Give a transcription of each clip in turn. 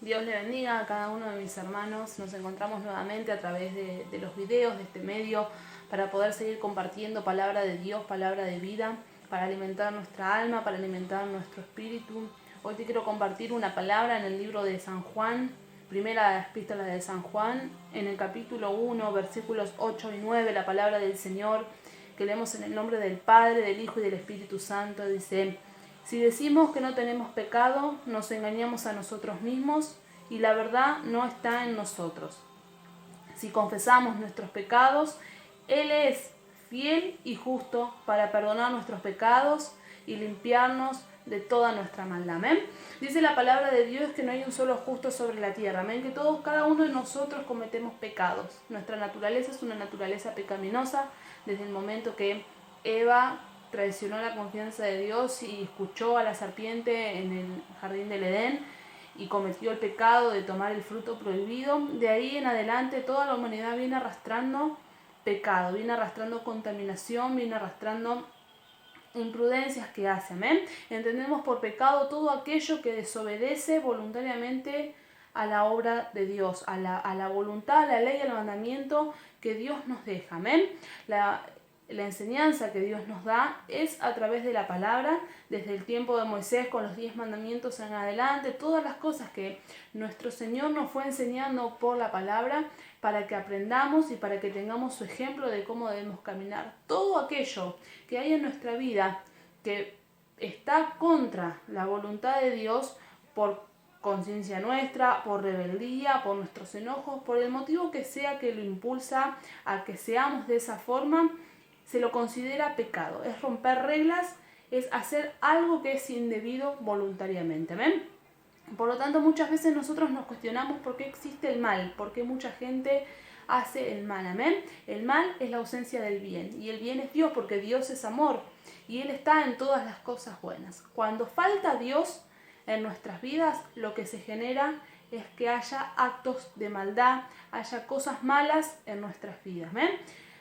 Dios le bendiga a cada uno de mis hermanos. Nos encontramos nuevamente a través de los videos de este medio para poder seguir compartiendo palabra de Dios, palabra de vida, para alimentar nuestra alma, para alimentar nuestro espíritu. Hoy te quiero compartir una palabra en el libro de San Juan, primera epístola de San Juan, en el capítulo 1, versículos 8 y 9, la palabra del Señor, que leemos en el nombre del Padre, del Hijo y del Espíritu Santo. Dice: si decimos que no tenemos pecado, nos engañamos a nosotros mismos y la verdad no está en nosotros. Si confesamos nuestros pecados, Él es fiel y justo para perdonar nuestros pecados y limpiarnos de toda nuestra maldad. Amén. Dice la palabra de Dios que no hay un solo justo sobre la tierra. Amén. Que cada uno de nosotros cometemos pecados. Nuestra naturaleza es una naturaleza pecaminosa desde el momento que Eva traicionó la confianza de Dios y escuchó a la serpiente en el jardín del Edén y cometió el pecado de tomar el fruto prohibido. De ahí en adelante toda la humanidad viene arrastrando pecado, viene arrastrando contaminación, viene arrastrando imprudencias que hace. Amén. Entendemos por pecado todo aquello que desobedece voluntariamente a la obra de Dios, a la voluntad, a la ley, al mandamiento que Dios nos deja. Amén. La enseñanza que Dios nos da es a través de la palabra, desde el tiempo de Moisés con los 10 mandamientos en adelante, todas las cosas que nuestro Señor nos fue enseñando por la palabra para que aprendamos y para que tengamos su ejemplo de cómo debemos caminar. Todo aquello que hay en nuestra vida que está contra la voluntad de Dios por conciencia nuestra, por rebeldía, por nuestros enojos, por el motivo que sea que lo impulsa a que seamos de esa forma, se lo considera pecado. Es romper reglas, es hacer algo que es indebido voluntariamente. ¿Amén? Por lo tanto, muchas veces nosotros nos cuestionamos por qué existe el mal, por qué mucha gente hace el mal. Amén. El mal es la ausencia del bien y el bien es Dios, porque Dios es amor y Él está en todas las cosas buenas. Cuando falta Dios en nuestras vidas, lo que se genera es que haya actos de maldad, haya cosas malas en nuestras vidas. ¿Amén?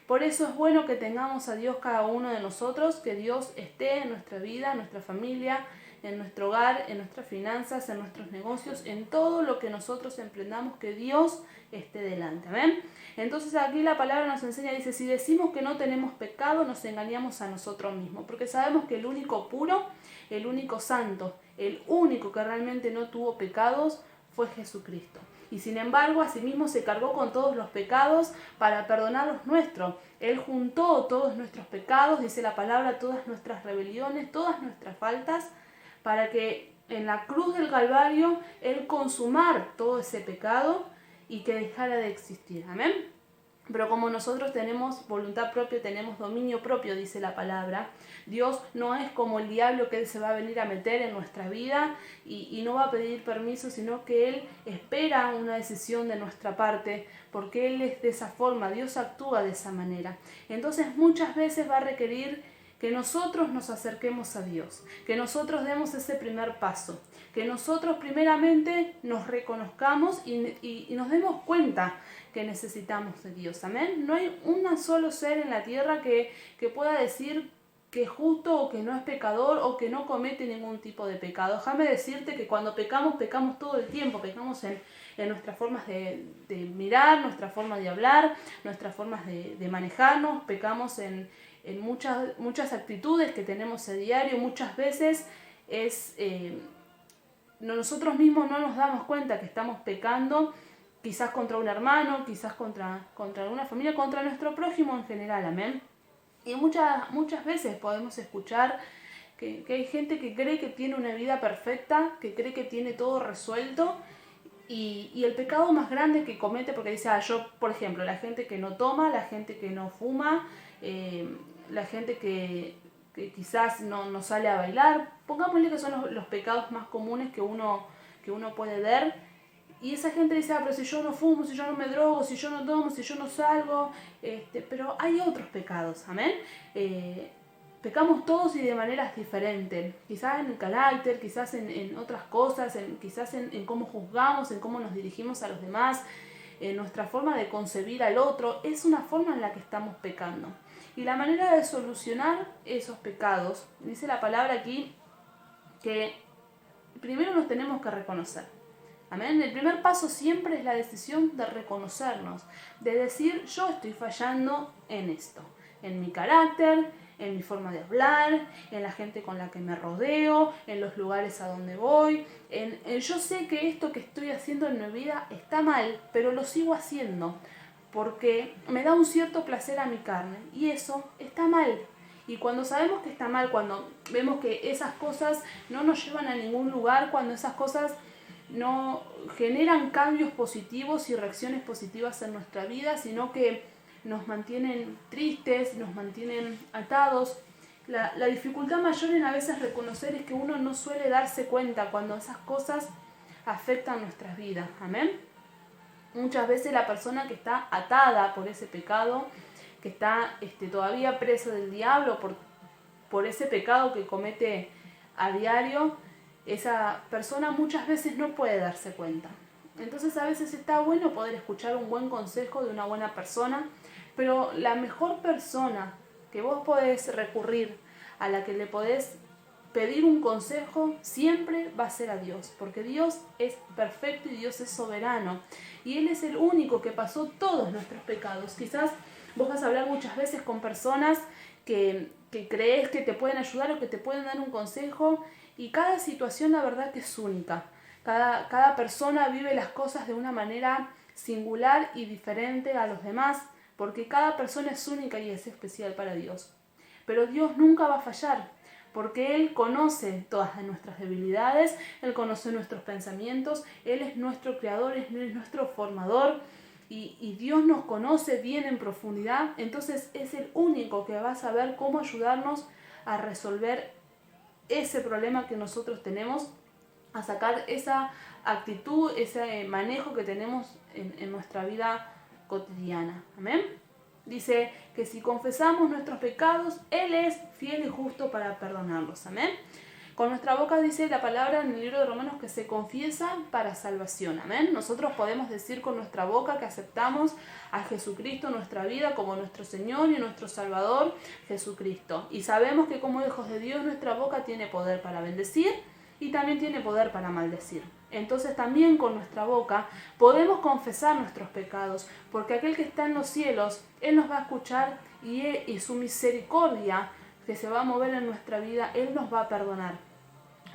Por eso es bueno que tengamos a Dios cada uno de nosotros, que Dios esté en nuestra vida, en nuestra familia, en nuestro hogar, en nuestras finanzas, en nuestros negocios, en todo lo que nosotros emprendamos, que Dios esté delante. ¿Amén? Entonces aquí la palabra nos enseña, dice: si decimos que no tenemos pecado, nos engañamos a nosotros mismos, porque sabemos que el único puro, el único santo, el único que realmente no tuvo pecados fue Jesucristo. Y sin embargo, asimismo se cargó con todos los pecados para perdonar los nuestros. Él juntó todos nuestros pecados, dice la palabra, todas nuestras rebeliones, todas nuestras faltas, para que en la cruz del Calvario Él consumara todo ese pecado y que dejara de existir. Amén. Pero como nosotros tenemos voluntad propia, tenemos dominio propio, dice la palabra, Dios no es como el diablo, que Él se va a venir a meter en nuestra vida y no va a pedir permiso, sino que Él espera una decisión de nuestra parte, porque Él es de esa forma, Dios actúa de esa manera. Entonces muchas veces va a requerir que nosotros nos acerquemos a Dios, que nosotros demos ese primer paso, que nosotros primeramente nos reconozcamos y nos demos cuenta que necesitamos de Dios. Amén. No hay un solo ser en la tierra que pueda decir que es justo o que no es pecador o que no comete ningún tipo de pecado. Déjame decirte que cuando pecamos, pecamos todo el tiempo, pecamos en nuestras formas de mirar, nuestra forma de hablar, nuestras formas de manejarnos, pecamos en muchas actitudes que tenemos a diario. Muchas veces nosotros mismos no nos damos cuenta que estamos pecando, quizás contra un hermano, quizás contra alguna familia, contra nuestro prójimo en general. Amén. Y muchas veces podemos escuchar que hay gente que cree que tiene una vida perfecta, que cree que tiene todo resuelto, y el pecado más grande que comete, porque dice, yo, por ejemplo, la gente que no toma, la gente que no fuma, la gente que quizás no sale a bailar, pongámosle que son los pecados más comunes que uno puede ver. Y esa gente dice, pero si yo no fumo, si yo no me drogo, si yo no tomo, si yo no salgo, pero hay otros pecados. Amén. Pecamos todos y de maneras diferentes, quizás en el carácter, quizás en otras cosas, quizás en cómo juzgamos, en cómo nos dirigimos a los demás, en nuestra forma de concebir al otro. Es una forma en la que estamos pecando. Y la manera de solucionar esos pecados, dice la palabra aquí, que primero nos tenemos que reconocer. Amén. El primer paso siempre es la decisión de reconocernos, de decir yo estoy fallando en esto, en mi carácter, en mi forma de hablar, en la gente con la que me rodeo, en los lugares a donde voy. Yo sé que esto que estoy haciendo en mi vida está mal, pero lo sigo haciendo porque me da un cierto placer a mi carne y eso está mal. Y cuando sabemos que está mal, cuando vemos que esas cosas no nos llevan a ningún lugar, cuando esas cosas no generan cambios positivos y reacciones positivas en nuestra vida, sino que nos mantienen tristes, nos mantienen atados. La dificultad mayor en a veces reconocer es que uno no suele darse cuenta cuando esas cosas afectan nuestras vidas. Amén. Muchas veces la persona que está atada por ese pecado, que está todavía presa del diablo por ese pecado que comete a diario, esa persona muchas veces no puede darse cuenta. Entonces a veces está bueno poder escuchar un buen consejo de una buena persona, pero la mejor persona que vos podés recurrir, a la que le podés pedir un consejo, siempre va a ser a Dios, porque Dios es perfecto y Dios es soberano, y Él es el único que pasó todos nuestros pecados. Quizás vos vas a hablar muchas veces con personas que crees que te pueden ayudar o que te pueden dar un consejo, y cada situación la verdad que es única. Cada persona vive las cosas de una manera singular y diferente a los demás, porque cada persona es única y es especial para Dios. Pero Dios nunca va a fallar, porque Él conoce todas nuestras debilidades, Él conoce nuestros pensamientos, Él es nuestro creador, Él es nuestro formador, y Dios nos conoce bien en profundidad. Entonces es el único que va a saber cómo ayudarnos a resolver ese problema que nosotros tenemos, a sacar esa actitud, ese manejo que tenemos en nuestra vida cotidiana. Amén. Dice que si confesamos nuestros pecados, Él es fiel y justo para perdonarlos. Amén. Con nuestra boca dice la palabra en el libro de Romanos que se confiesa para salvación. Amén. Nosotros podemos decir con nuestra boca que aceptamos a Jesucristo en nuestra vida como nuestro Señor y nuestro Salvador, Jesucristo. Y sabemos que como hijos de Dios nuestra boca tiene poder para bendecir y también tiene poder para maldecir. Entonces también con nuestra boca podemos confesar nuestros pecados, porque aquel que está en los cielos, Él nos va a escuchar y su misericordia que se va a mover en nuestra vida, Él nos va a perdonar.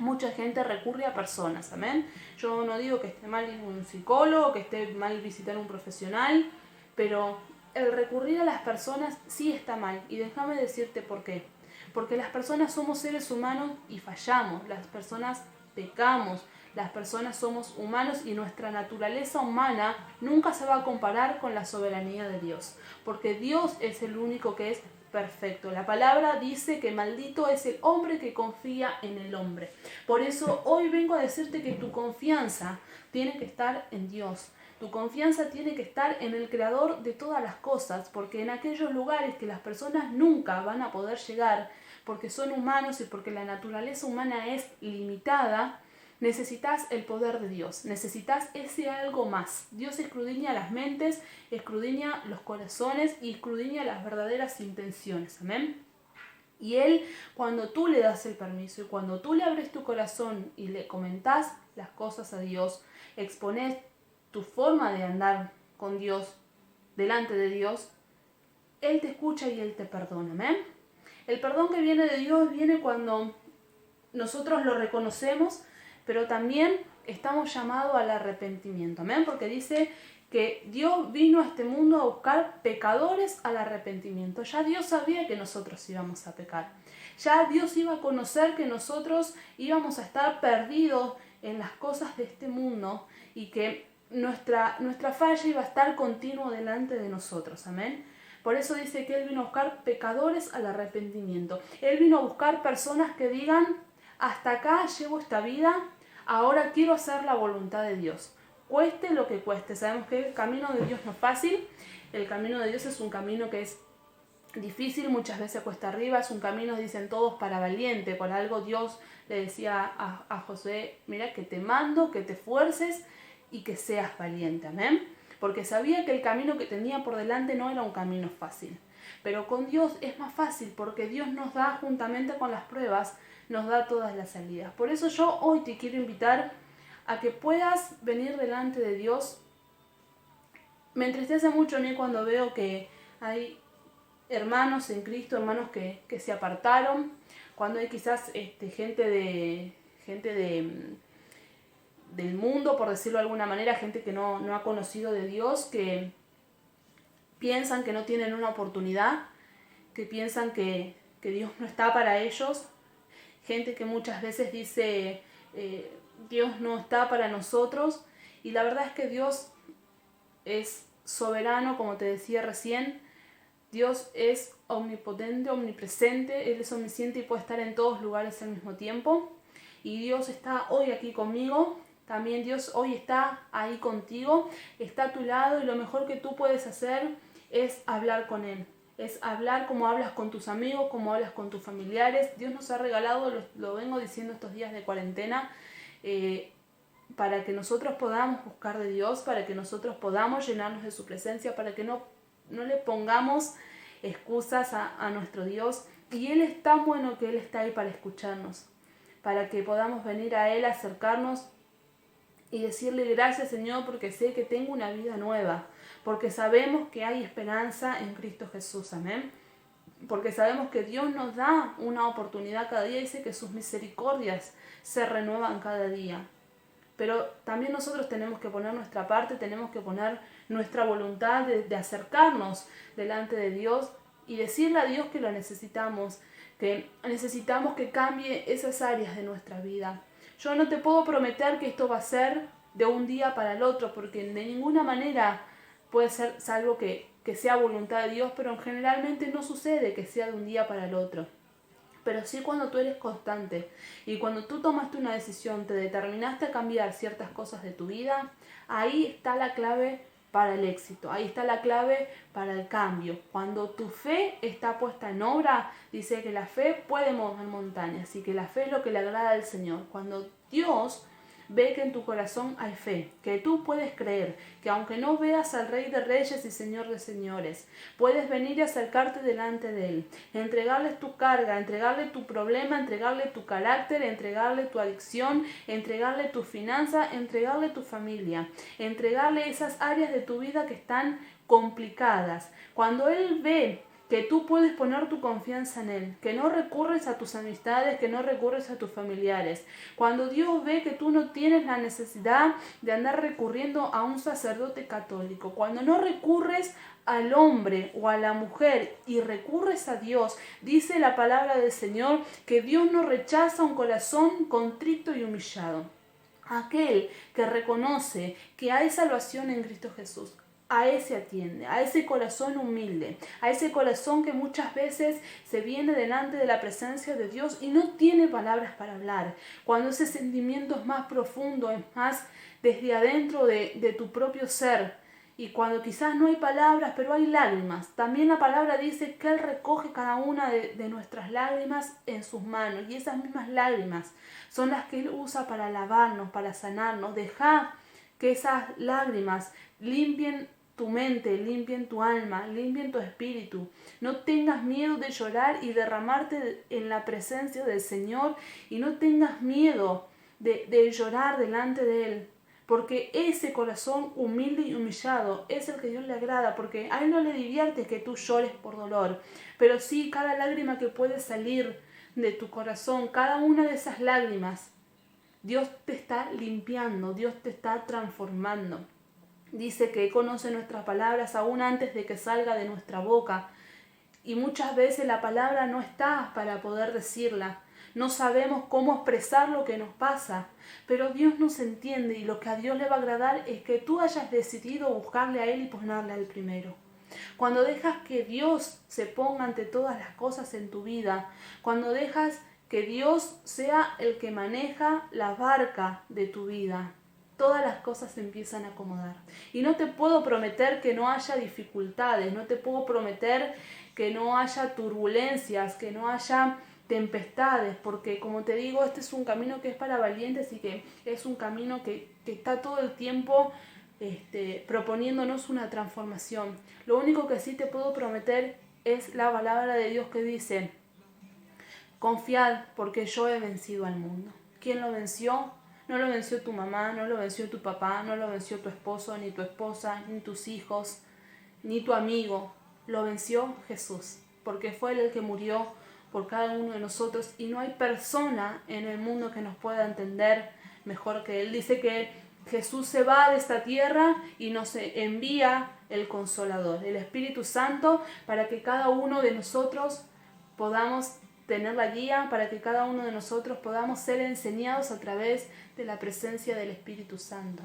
Mucha gente recurre a personas, amén. Yo no digo que esté mal ir a un psicólogo, que esté mal visitar a un profesional, pero el recurrir a las personas sí está mal. Y déjame decirte por qué. Porque las personas somos seres humanos y fallamos, las personas pecamos, las personas somos humanos y nuestra naturaleza humana nunca se va a comparar con la soberanía de Dios, porque Dios es el único que es perfecto. La palabra dice que maldito es el hombre que confía en el hombre. Por eso hoy vengo a decirte que tu confianza tiene que estar en Dios. Tu confianza tiene que estar en el creador de todas las cosas, porque en aquellos lugares que las personas nunca van a poder llegar, porque son humanos y porque la naturaleza humana es limitada, necesitas el poder de Dios, necesitas ese algo más. Dios escudriña las mentes, escudriña los corazones y escudriña las verdaderas intenciones. Amén. Y Él, cuando tú le das el permiso y cuando tú le abres tu corazón y le comentás las cosas a Dios, expones tu forma de andar con Dios, delante de Dios, Él te escucha y Él te perdona. Amén. El perdón que viene de Dios viene cuando nosotros lo reconocemos, pero también estamos llamados al arrepentimiento. Amén. Porque dice que Dios vino a este mundo a buscar pecadores al arrepentimiento. Ya Dios sabía que nosotros íbamos a pecar. Ya Dios iba a conocer que nosotros íbamos a estar perdidos en las cosas de este mundo y que nuestra falla iba a estar continuo delante de nosotros. Amén. Por eso dice que Él vino a buscar pecadores al arrepentimiento. Él vino a buscar personas que digan, hasta acá llevo esta vida, ahora quiero hacer la voluntad de Dios. Cueste lo que cueste. Sabemos que el camino de Dios no es fácil. El camino de Dios es un camino que es difícil, muchas veces cuesta arriba. Es un camino, dicen todos, para valiente. Por algo Dios le decía a Josué, mira que te mando, que te esfuerces y que seas valiente. Amén. Porque sabía que el camino que tenía por delante no era un camino fácil. Pero con Dios es más fácil, porque Dios nos da, juntamente con las pruebas, nos da todas las salidas. Por eso yo hoy te quiero invitar a que puedas venir delante de Dios. Me entristece mucho a mí cuando veo que hay hermanos en Cristo, hermanos que se apartaron, cuando hay quizás gente del mundo, por decirlo de alguna manera, gente que no ha conocido de Dios, que piensan que no tienen una oportunidad, que piensan que Dios no está para ellos, gente que muchas veces dice Dios no está para nosotros, y la verdad es que Dios es soberano, como te decía recién. Dios es omnipotente, omnipresente, Él es omnisciente y puede estar en todos lugares al mismo tiempo. Y Dios está hoy aquí conmigo, también Dios hoy está ahí contigo, está a tu lado, y lo mejor que tú puedes hacer es hablar con Él. Es hablar como hablas con tus amigos, como hablas con tus familiares. Dios nos ha regalado, lo vengo diciendo estos días de cuarentena, para que nosotros podamos buscar de Dios, para que nosotros podamos llenarnos de su presencia, para que no le pongamos excusas a nuestro Dios. Y Él es tan bueno que Él está ahí para escucharnos, para que podamos venir a Él, acercarnos y decirle gracias, Señor, porque sé que tengo una vida nueva, porque sabemos que hay esperanza en Cristo Jesús, amén. Porque sabemos que Dios nos da una oportunidad cada día, dice que sus misericordias se renuevan cada día. Pero también nosotros tenemos que poner nuestra parte, tenemos que poner nuestra voluntad de acercarnos delante de Dios y decirle a Dios que lo necesitamos, que necesitamos que cambie esas áreas de nuestra vida. Yo no te puedo prometer que esto va a ser de un día para el otro, porque de ninguna manera puede ser salvo que sea voluntad de Dios, pero generalmente no sucede que sea de un día para el otro. Pero sí cuando tú eres constante y cuando tú tomaste una decisión, te determinaste a cambiar ciertas cosas de tu vida, ahí está la clave para el éxito, ahí está la clave para el cambio. Cuando tu fe está puesta en obra, dice que la fe puede mover montañas y que la fe es lo que le agrada al Señor. Cuando Dios ve que en tu corazón hay fe, que tú puedes creer, que aunque no veas al Rey de Reyes y Señor de Señores, puedes venir y acercarte delante de Él, entregarle tu carga, entregarle tu problema, entregarle tu carácter, entregarle tu adicción, entregarle tu finanza, entregarle tu familia, entregarle esas áreas de tu vida que están complicadas. Cuando Él ve que tú puedes poner tu confianza en Él, que no recurres a tus amistades, que no recurres a tus familiares. Cuando Dios ve que tú no tienes la necesidad de andar recurriendo a un sacerdote católico, cuando no recurres al hombre o a la mujer y recurres a Dios, dice la palabra del Señor que Dios no rechaza un corazón contrito y humillado. Aquel que reconoce que hay salvación en Cristo Jesús, a ese atiende, a ese corazón humilde, a ese corazón que muchas veces se viene delante de la presencia de Dios y no tiene palabras para hablar. Cuando ese sentimiento es más profundo, es más desde adentro de tu propio ser, y cuando quizás no hay palabras, pero hay lágrimas. También la palabra dice que Él recoge cada una de nuestras lágrimas en sus manos, y esas mismas lágrimas son las que Él usa para lavarnos, para sanarnos. Deja que esas lágrimas limpien tu mente, limpien tu alma, limpien tu espíritu. No tengas miedo de llorar y derramarte en la presencia del Señor, y no tengas miedo de llorar delante de Él, porque ese corazón humilde y humillado es el que Dios le agrada, porque a Él no le divierte que tú llores por dolor, pero sí cada lágrima que puede salir de tu corazón, cada una de esas lágrimas, Dios te está limpiando, Dios te está transformando. Dice que conoce nuestras palabras aún antes de que salga de nuestra boca. Y muchas veces la palabra no está para poder decirla. No sabemos cómo expresar lo que nos pasa. Pero Dios nos entiende, y lo que a Dios le va a agradar es que tú hayas decidido buscarle a Él y ponerle al primero. Cuando dejas que Dios se ponga ante todas las cosas en tu vida, cuando dejas que Dios sea el que maneja la barca de tu vida, todas las cosas se empiezan a acomodar. Y no te puedo prometer que no haya dificultades, no te puedo prometer que no haya turbulencias, que no haya tempestades, porque como te digo, este es un camino que es para valientes y que es un camino que está todo el tiempo proponiéndonos una transformación. Lo único que sí te puedo prometer es la palabra de Dios que dice: confiad porque yo he vencido al mundo. ¿Quién lo venció? No lo venció tu mamá, no lo venció tu papá, no lo venció tu esposo, ni tu esposa, ni tus hijos, ni tu amigo. Lo venció Jesús, porque fue Él el que murió por cada uno de nosotros y no hay persona en el mundo que nos pueda entender mejor que Él. Dice que Jesús se va de esta tierra y nos envía el Consolador, el Espíritu Santo, para que cada uno de nosotros podamos tener la guía, para que cada uno de nosotros podamos ser enseñados a través de la presencia del Espíritu Santo.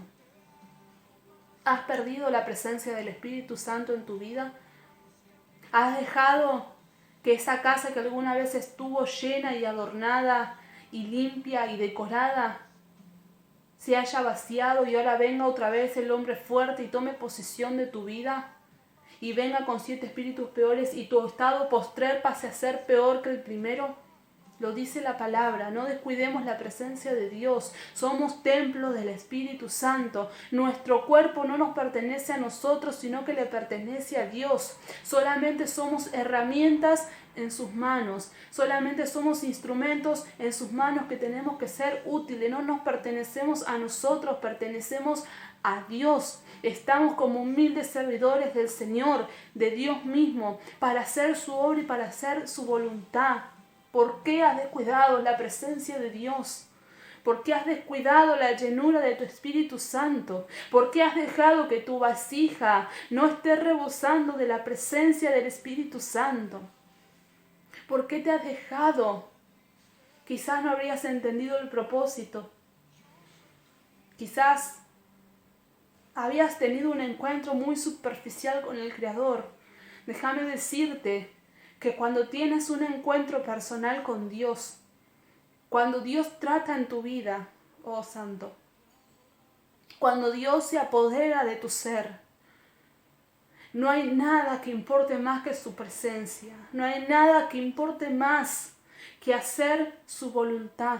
¿Has perdido la presencia del Espíritu Santo en tu vida? ¿Has dejado que esa casa que alguna vez estuvo llena y adornada y limpia y decorada se haya vaciado y ahora venga otra vez el hombre fuerte y tome posesión de tu vida? Y venga con 7 espíritus peores y tu estado postrer pase a ser peor que el primero. Lo dice la palabra, no descuidemos la presencia de Dios. Somos templo del Espíritu Santo. Nuestro cuerpo no nos pertenece a nosotros, sino que le pertenece a Dios. Solamente somos herramientas en sus manos. Solamente somos instrumentos en sus manos que tenemos que ser útiles. No nos pertenecemos a nosotros, pertenecemos a Dios. Estamos como humildes servidores del Señor, de Dios mismo, para hacer su obra y para hacer su voluntad. ¿Por qué has descuidado la presencia de Dios? ¿Por qué has descuidado la llenura de tu Espíritu Santo? ¿Por qué has dejado que tu vasija no esté rebosando de la presencia del Espíritu Santo? ¿Por qué te has dejado? Quizás no habrías entendido el propósito. Quizás habías tenido un encuentro muy superficial con el Creador. Déjame decirte que cuando tienes un encuentro personal con Dios, cuando Dios trata en tu vida, oh Santo, cuando Dios se apodera de tu ser, no hay nada que importe más que su presencia, no hay nada que importe más que hacer su voluntad.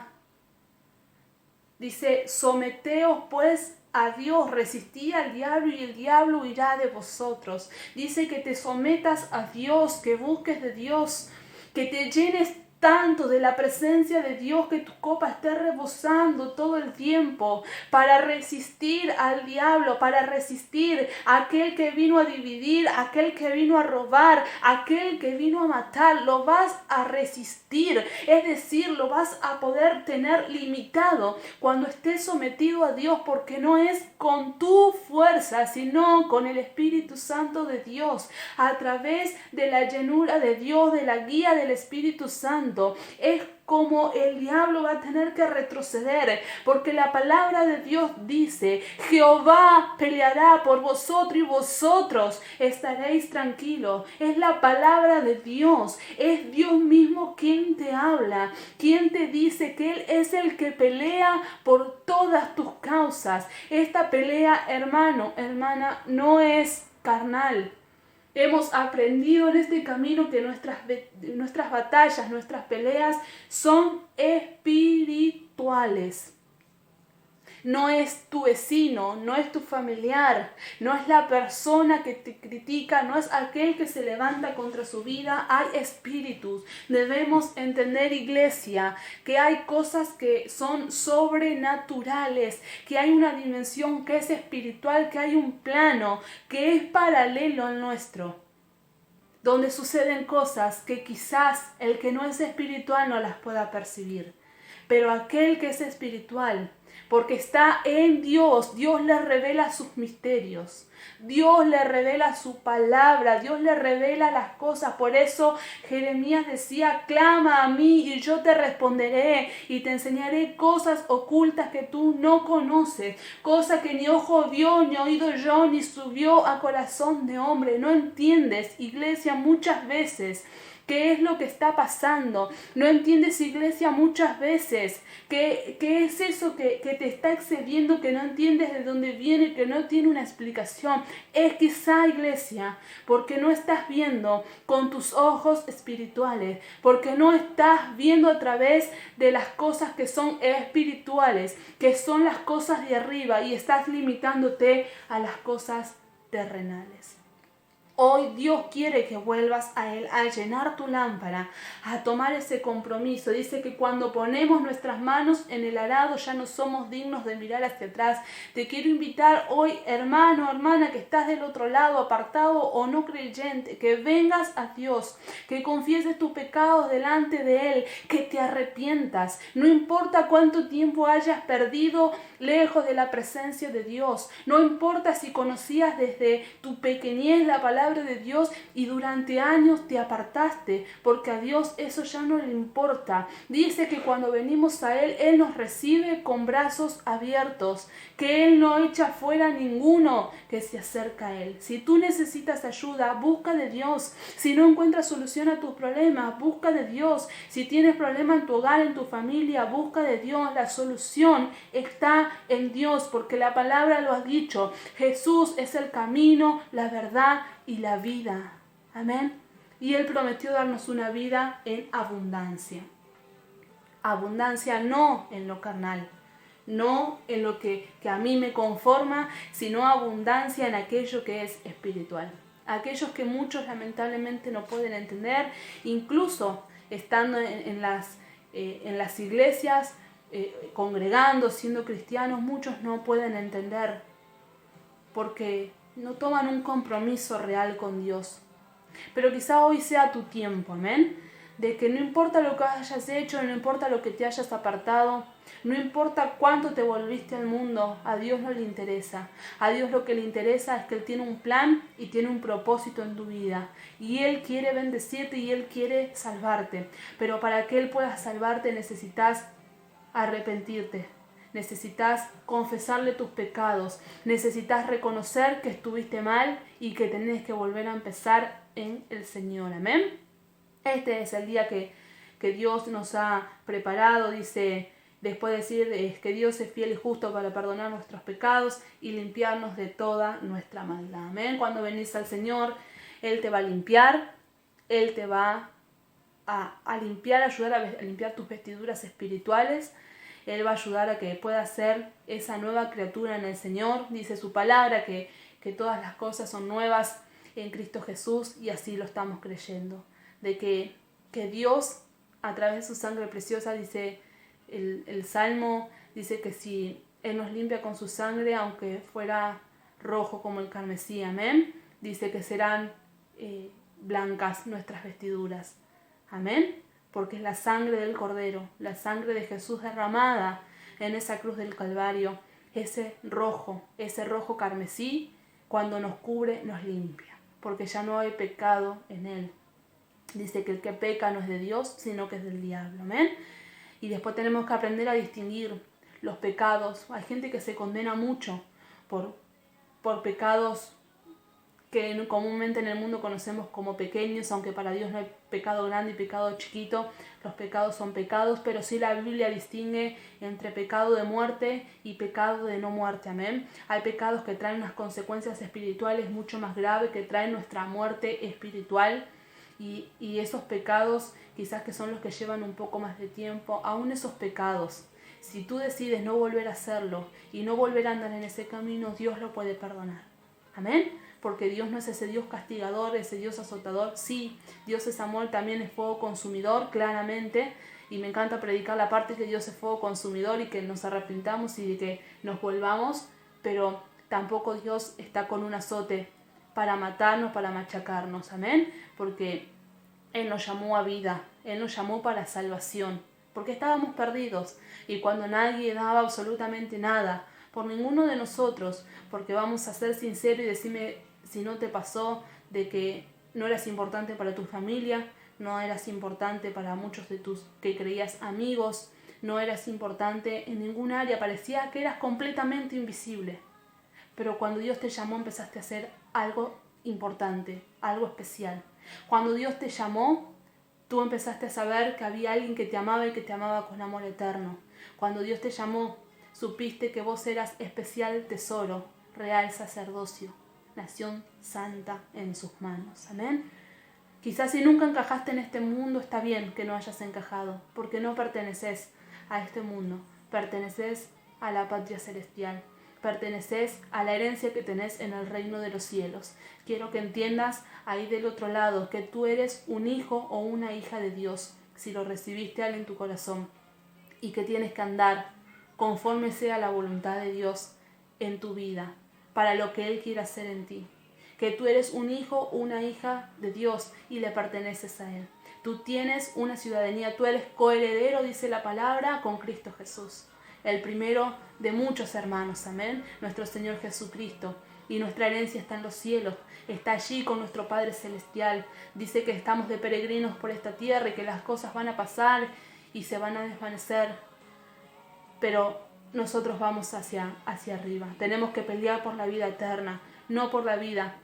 Dice, someteos pues a Dios, resistid al diablo y el diablo huirá de vosotros. Dice que te sometas a Dios, que busques de Dios, que te llenes tanto de la presencia de Dios que tu copa esté rebosando todo el tiempo para resistir al diablo, para resistir a aquel que vino a dividir, a aquel que vino a robar, a aquel que vino a matar. Lo vas a resistir, es decir, lo vas a poder tener limitado cuando estés sometido a Dios, porque no es con tu fuerza, sino con el Espíritu Santo de Dios, a través de la llenura de Dios, de la guía del Espíritu Santo. Es como el diablo va a tener que retroceder, porque la palabra de Dios dice, Jehová peleará por vosotros y vosotros estaréis tranquilos. Es la palabra de Dios, es Dios mismo quien te habla, quien te dice que Él es el que pelea por todas tus causas. Esta pelea, hermano, hermana, no es carnal. Hemos aprendido en este camino que nuestras batallas, nuestras peleas son espirituales. No es tu vecino, no es tu familiar, no es la persona que te critica, no es aquel que se levanta contra su vida. Hay espíritus. Debemos entender, iglesia, que hay cosas que son sobrenaturales, que hay una dimensión que es espiritual, que hay un plano que es paralelo al nuestro, donde suceden cosas que quizás el que no es espiritual no las pueda percibir. Pero aquel que es espiritual, porque está en Dios, Dios le revela sus misterios, Dios le revela su palabra, Dios le revela las cosas. Por eso Jeremías decía, clama a mí y yo te responderé y te enseñaré cosas ocultas que tú no conoces, cosas que ni ojo vio, ni oído yo, ni subió a corazón de hombre. No entiendes, iglesia, muchas veces ¿qué es lo que está pasando? No entiendes, iglesia, muchas veces. ¿Qué es eso que te está excediendo, que no entiendes de dónde viene, que no tiene una explicación? Es quizá, iglesia, porque no estás viendo con tus ojos espirituales, porque no estás viendo a través de las cosas que son espirituales, que son las cosas de arriba, y estás limitándote a las cosas terrenales. Hoy Dios quiere que vuelvas a Él, a llenar tu lámpara, a tomar ese compromiso. Dice que cuando ponemos nuestras manos en el arado ya no somos dignos de mirar hacia atrás. Te quiero invitar hoy, hermano, hermana, que estás del otro lado, apartado o no creyente, que vengas a Dios, que confieses tus pecados delante de Él, que te arrepientas. No importa cuánto tiempo hayas perdido lejos de la presencia de Dios. No importa si conocías desde tu pequeñez la palabra de Dios y durante años te apartaste, porque a Dios eso ya no le importa. Dice que cuando venimos a Él, Él nos recibe con brazos abiertos, que Él no echa fuera a ninguno que se acerca a Él. Si tú necesitas ayuda, busca de Dios. Si no encuentras solución a tus problemas, busca de Dios. Si tienes problemas en tu hogar, en tu familia, busca de Dios. La solución está en Dios, porque la palabra lo ha dicho. Jesús es el camino, la verdad y la vida. Amén. Y Él prometió darnos una vida en abundancia. Abundancia no en lo carnal, no en lo que a mí me conforma, sino abundancia en aquello que es espiritual. Aquellos que muchos lamentablemente no pueden entender, incluso estando en las iglesias, congregando, siendo cristianos, muchos no pueden entender porque no toman un compromiso real con Dios. Pero quizá hoy sea tu tiempo, amén, de que no importa lo que hayas hecho, no importa lo que te hayas apartado, no importa cuánto te volviste al mundo, a Dios no le interesa. A Dios lo que le interesa es que Él tiene un plan y tiene un propósito en tu vida. Y Él quiere bendecirte y Él quiere salvarte. Pero para que Él pueda salvarte necesitas arrepentirte. Necesitas confesarle tus pecados, necesitas reconocer que estuviste mal y que tenés que volver a empezar en el Señor. Amén. Este es el día que Dios nos ha preparado. Dice, después de decir que Dios es fiel y justo para perdonar nuestros pecados y limpiarnos de toda nuestra maldad. Amén. Cuando venís al Señor, Él te va a limpiar, Él te va a limpiar, ayudar a limpiar tus vestiduras espirituales. Él va a ayudar a que puedas ser esa nueva criatura en el Señor. Dice su palabra que todas las cosas son nuevas en Cristo Jesús y así lo estamos creyendo. De que Dios, a través de su sangre preciosa, dice el Salmo, dice que si Él nos limpia con su sangre, aunque fuera rojo como el carmesí, amén, dice que serán blancas nuestras vestiduras. Amén. Porque es la sangre del Cordero, la sangre de Jesús derramada en esa cruz del Calvario, ese rojo carmesí, cuando nos cubre, nos limpia, porque ya no hay pecado en Él. Dice que el que peca no es de Dios, sino que es del diablo. Amén. Y después tenemos que aprender a distinguir los pecados. Hay gente que se condena mucho por pecados que comúnmente en el mundo conocemos como pequeños, aunque para Dios no hay pecado grande y pecado chiquito. Los pecados son pecados, pero sí la Biblia distingue entre pecado de muerte y pecado de no muerte. Amén. Hay pecados que traen unas consecuencias espirituales mucho más graves, que traen nuestra muerte espiritual. Y esos pecados quizás que son los que llevan un poco más de tiempo, aún esos pecados, si tú decides no volver a hacerlo y no volver a andar en ese camino, Dios lo puede perdonar. Amén. Porque Dios no es ese Dios castigador, ese Dios azotador. Sí, Dios es amor, también es fuego consumidor, claramente. Y me encanta predicar la parte que Dios es fuego consumidor y que nos arrepintamos y que nos volvamos. Pero tampoco Dios está con un azote para matarnos, para machacarnos. Amén. Porque Él nos llamó a vida, Él nos llamó para salvación. Porque estábamos perdidos y cuando nadie daba absolutamente nada por ninguno de nosotros, porque vamos a ser sinceros y decirme si no te pasó de que no eras importante para tu familia, no eras importante para muchos de tus que creías amigos, no eras importante en ningún área, parecía que eras completamente invisible. Pero cuando Dios te llamó empezaste a hacer algo importante, algo especial. Cuando Dios te llamó, tú empezaste a saber que había alguien que te amaba y que te amaba con amor eterno. Cuando Dios te llamó, supiste que vos eras especial tesoro, real sacerdocio, nación santa en sus manos. Amén. Quizás si nunca encajaste en este mundo, está bien que no hayas encajado, porque no perteneces a este mundo, perteneces a la patria celestial. perteneces a la herencia que tenés en el reino de los cielos. Quiero que entiendas ahí del otro lado que tú eres un hijo o una hija de Dios, si lo recibiste en tu corazón, y que tienes que andar conforme sea la voluntad de Dios en tu vida, para lo que Él quiere hacer en ti. Que tú eres un hijo o una hija de Dios y le perteneces a Él. Tú tienes una ciudadanía, tú eres coheredero, dice la palabra, con Cristo Jesús, el primero de muchos hermanos, amén, nuestro Señor Jesucristo. Y nuestra herencia está en los cielos, está allí con nuestro Padre Celestial. Dice que estamos de peregrinos por esta tierra y que las cosas van a pasar y se van a desvanecer, pero nosotros vamos hacia arriba. Tenemos que pelear por la vida eterna, no por la vida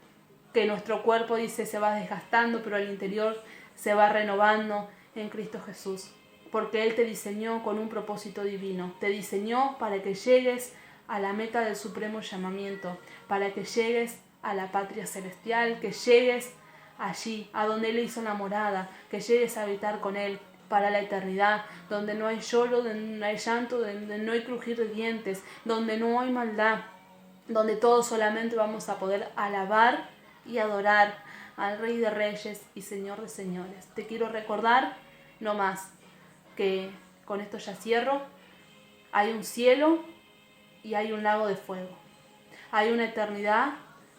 que nuestro cuerpo, dice, se va desgastando, pero al interior se va renovando en Cristo Jesús. Porque Él te diseñó con un propósito divino. Te diseñó para que llegues a la meta del supremo llamamiento, para que llegues a la patria celestial, que llegues allí, a donde Él hizo la morada, que llegues a habitar con Él para la eternidad, donde no hay lloro, donde no hay llanto, donde no hay crujir de dientes, donde no hay maldad, donde todos solamente vamos a poder alabar y adorar al Rey de Reyes y Señor de Señores. Te quiero recordar, no más, que con esto ya cierro, hay un cielo y hay un lago de fuego. Hay una eternidad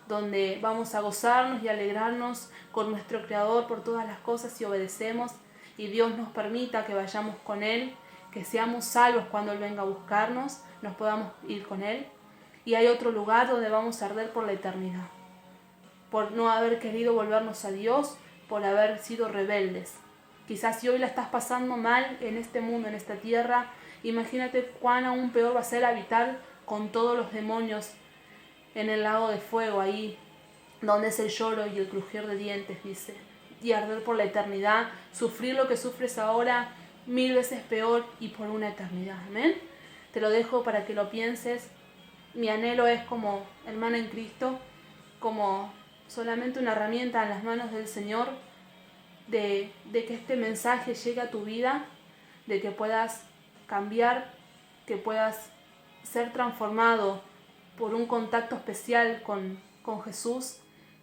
donde vamos a gozarnos y alegrarnos con nuestro Creador por todas las cosas si obedecemos y Dios nos permita que vayamos con Él, que seamos salvos cuando Él venga a buscarnos, nos podamos ir con Él. Y hay otro lugar donde vamos a arder por la eternidad, por no haber querido volvernos a Dios, por haber sido rebeldes. Quizás si hoy la estás pasando mal en este mundo, en esta tierra, imagínate cuán aún peor va a ser habitar con todos los demonios en el lago de fuego, ahí donde es el lloro y el crujir de dientes, dice, y arder por la eternidad, sufrir lo que sufres ahora 1000 veces peor y por una eternidad. Amén. Te lo dejo para que lo pienses. Mi anhelo es, como hermana en Cristo, como solamente una herramienta en las manos del Señor, de que este mensaje llegue a tu vida, de que puedas cambiar, que puedas ser transformado por un contacto especial con Jesús,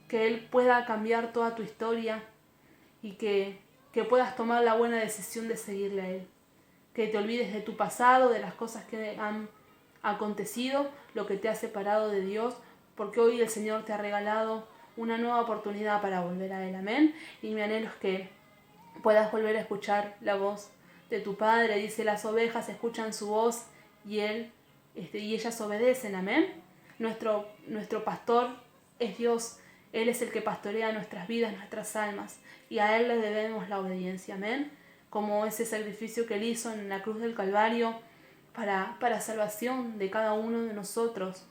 que Él pueda cambiar toda tu historia y que puedas tomar la buena decisión de seguirle a Él. Que te olvides de tu pasado, de las cosas que han acontecido, lo que te ha separado de Dios, porque hoy el Señor te ha regalado una nueva oportunidad para volver a Él. Amén. Y mi anhelo es que puedas volver a escuchar la voz de tu Padre. Dice, las ovejas escuchan su voz y ellas obedecen. Amén. Nuestro pastor es Dios. Él es el que pastorea nuestras vidas, nuestras almas, y a Él le debemos la obediencia. Amén. Como ese sacrificio que Él hizo en la cruz del Calvario para salvación de cada uno de nosotros.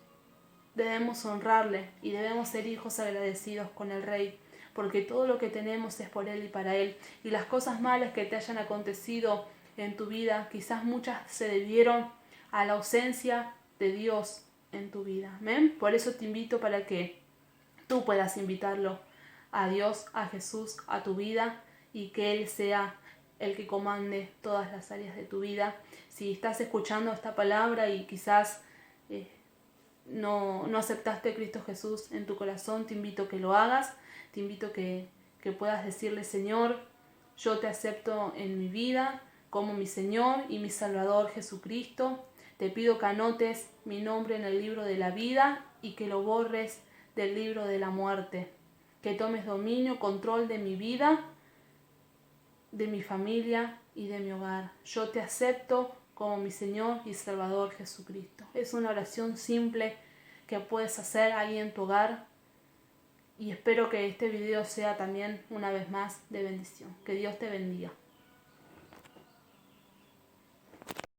Debemos honrarle y debemos ser hijos agradecidos con el Rey, porque todo lo que tenemos es por Él y para Él. Y las cosas malas que te hayan acontecido en tu vida, quizás muchas se debieron a la ausencia de Dios en tu vida. Amén. Por eso te invito para que tú puedas invitarlo a Dios, a Jesús, a tu vida, y que Él sea el que comande todas las áreas de tu vida. Si estás escuchando esta palabra y quizás no aceptaste a Cristo Jesús en tu corazón, te invito a que lo hagas, te invito a que puedas decirle, Señor, yo te acepto en mi vida como mi Señor y mi Salvador Jesucristo. Te pido que anotes mi nombre en el libro de la vida y que lo borres del libro de la muerte. Que tomes dominio, control de mi vida, de mi familia y de mi hogar. Yo te acepto como mi Señor y Salvador Jesucristo. Es una oración simple que puedes hacer ahí en tu hogar, y espero que este video sea también una vez más de bendición. Que Dios te bendiga.